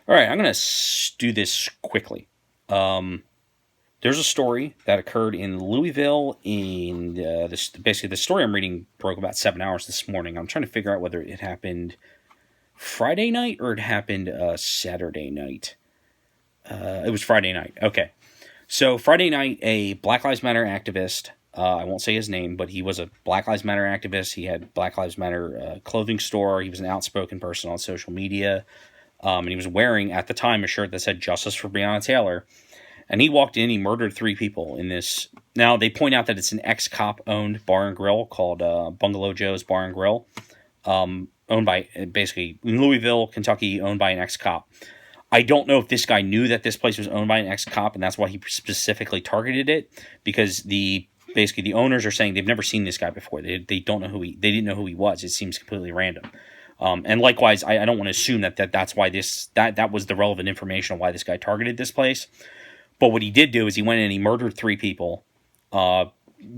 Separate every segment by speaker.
Speaker 1: All right, I'm going to do this quickly. There's a story that occurred in Louisville. Basically, the story I'm reading broke about 7 hours this morning. I'm trying to figure out whether it happened Friday night or it happened Saturday night. It was Friday night. Okay. So Friday night, a Black Lives Matter activist, I won't say his name, but he was a Black Lives Matter activist. He had Black Lives Matter clothing store. He was an outspoken person on social media. And he was wearing, at the time, a shirt that said Justice for Breonna Taylor. And he walked in, he murdered 3 people in this. Now, they point out that it's an ex-cop owned bar and grill called Bungalow Joe's Bar and Grill. Owned by, basically, in Louisville, Kentucky, owned by an ex-cop. I don't know if this guy knew that this place was owned by an ex-cop, and that's why he specifically targeted it, because the owners are saying they've never seen this guy before. They don't know they didn't know who he was. It seems completely random. And likewise, I don't want to assume that's why that was the relevant information on why this guy targeted this place. But what he did do is he went in and he murdered 3 people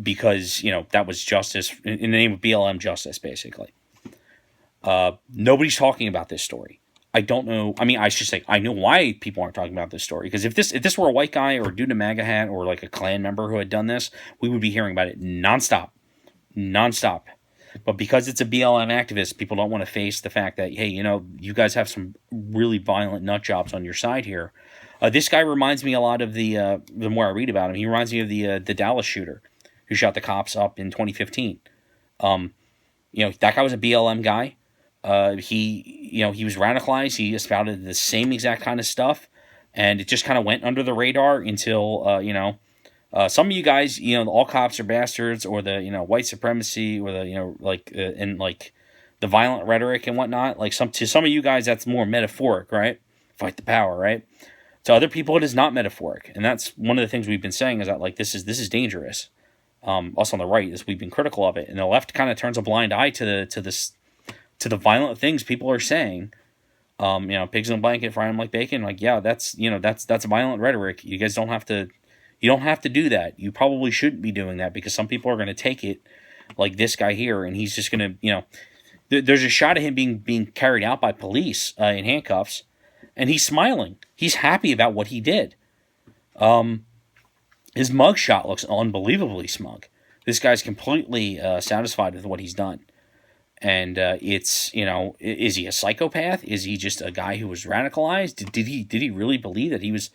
Speaker 1: because, that was justice, in the name of BLM justice, basically. Nobody's talking about this story. I don't know. I mean, I should say, I know why people aren't talking about this story. Because if this were a white guy or a dude in a MAGA hat or like a Klan member who had done this, we would be hearing about it nonstop. But because it's a BLM activist, people don't want to face the fact that, hey, you guys have some really violent nut jobs on your side here. This guy reminds me a lot of the more I read about him, he reminds me of the Dallas shooter who shot the cops up in 2015. That guy was a BLM guy. He was radicalized. He espouted the same exact kind of stuff, and it just kind of went under the radar until, some of you guys, all cops are bastards, or the, white supremacy, or the, and the violent rhetoric and whatnot. Like to some of you guys, that's more metaphoric, right? Fight the power, right? To other people, it is not metaphoric, and that's one of the things we've been saying is that this is dangerous. Us on the right we've been critical of it, and the left kind of turns a blind eye to the violent things people are saying. Pigs in a blanket, frying them like bacon. That's violent rhetoric. You guys don't have to. You don't have to do that. You probably shouldn't be doing that because some people are going to take it like this guy here, and he's just going to, there's a shot of him being carried out by police in handcuffs, and he's smiling. He's happy about what he did. His mugshot looks unbelievably smug. This guy's completely satisfied with what he's done. And it's, is he a psychopath? Is he just a guy who was radicalized? Did he really believe that he was,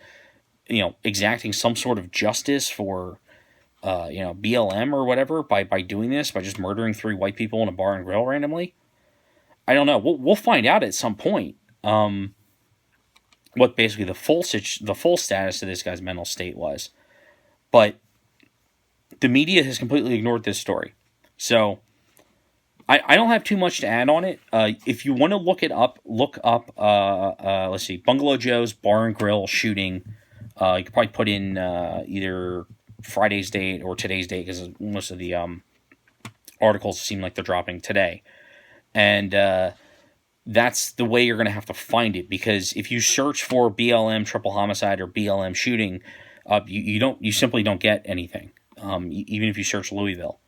Speaker 1: exacting some sort of justice for, BLM or whatever by doing this, by just murdering 3 white people in a bar and grill randomly? I don't know. We'll find out at some point what basically the full status of this guy's mental state was. But the media has completely ignored this story. So I don't have too much to add on it. If you want to look up, let's see, Bungalow Joe's Bar and Grill shooting. You could probably put in either Friday's date or today's date, because most of the articles seem like they're dropping today. And that's the way you're going to have to find it, because if you search for BLM triple homicide or BLM shooting, you simply don't get anything, even if you search Louisville.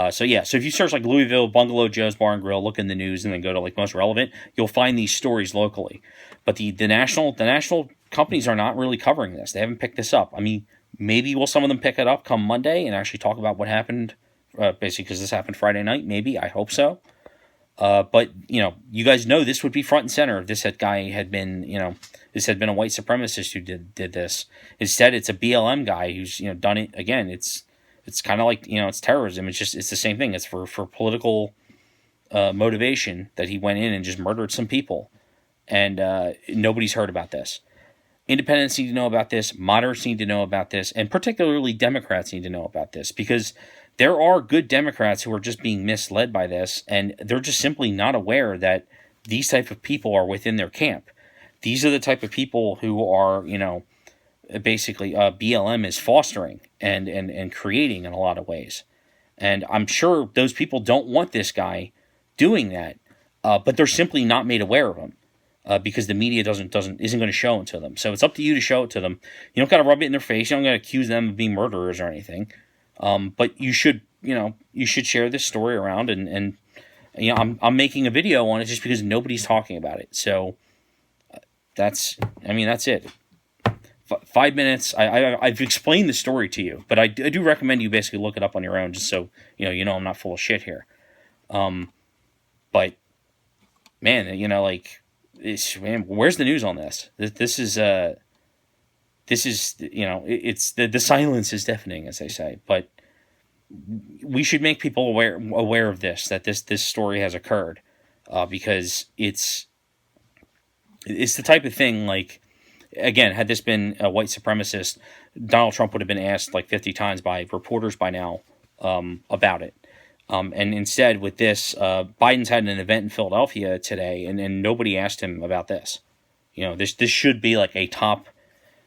Speaker 1: So if you search like Louisville, Bungalow Joe's Bar and Grill, look in the news, and then go to most relevant, you'll find these stories locally. But the national companies are not really covering this. They haven't picked this up. I mean, maybe will some of them pick it up come Monday and actually talk about what happened, basically because this happened Friday night. Maybe, I hope so. But you guys know this would be front and center if this guy had been, this had been a white supremacist who did this. Instead, it's a BLM guy who's done it again. It's kind of like, it's terrorism. It's the same thing. It's for political motivation that he went in and just murdered some people. And nobody's heard about this. Independents need to know about this. Moderates need to know about this. And particularly Democrats need to know about this, because there are good Democrats who are just being misled by this. And they're just simply not aware that these type of people are within their camp. These are the type of people who are, basically BLM is fostering and creating in a lot of ways. And I'm sure those people don't want this guy doing that, but they're simply not made aware of him because the media isn't going to show it to them. So it's up to you to show it to them. You don't got to rub it in their face. You don't got to accuse them of being murderers or anything. But you should share this story around, and I'm making a video on it just because nobody's talking about it. So I mean, that's it. 5 minutes. I've explained the story to you, but I do recommend you basically look it up on your own, just so you know I'm not full of shit here. But man, like, where's the news on this? This is it's the silence is deafening, as they say. But we should make people aware of this, that this story has occurred, because it's the type of thing, like, again, had this been a white supremacist, Donald Trump would have been asked like 50 times by reporters by now about it. And instead, with this, Biden's had an event in Philadelphia today, and nobody asked him about this. This should be like a top,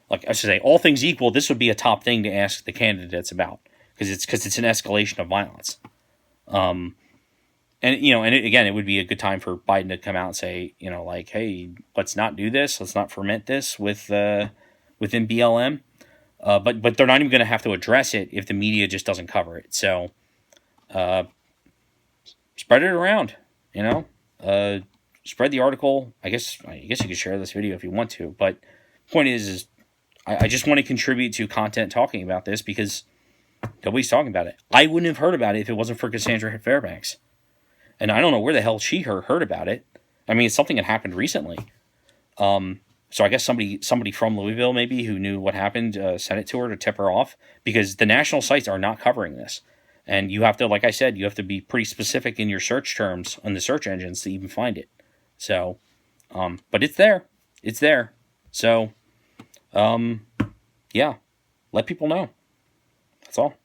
Speaker 1: like I should say, all things equal, this would be a top thing to ask the candidates about, because it's an escalation of violence. Again, it would be a good time for Biden to come out and say, like, hey, let's not do this. Let's not ferment this within BLM. But they're not even going to have to address it if the media just doesn't cover it. So, spread it around. Spread the article. I guess you could share this video if you want to. But point is I just want to contribute to content talking about this, because nobody's talking about it. I wouldn't have heard about it if it wasn't for Cassandra Fairbanks. And I don't know where the hell she heard about it. I mean, it's something that happened recently. So I guess somebody from Louisville, maybe, who knew what happened, sent it to her to tip her off, because the national sites are not covering this. And you have to, like I said, you have to be pretty specific in your search terms on the search engines to even find it. So, but it's there. It's there. So, yeah, let people know. That's all.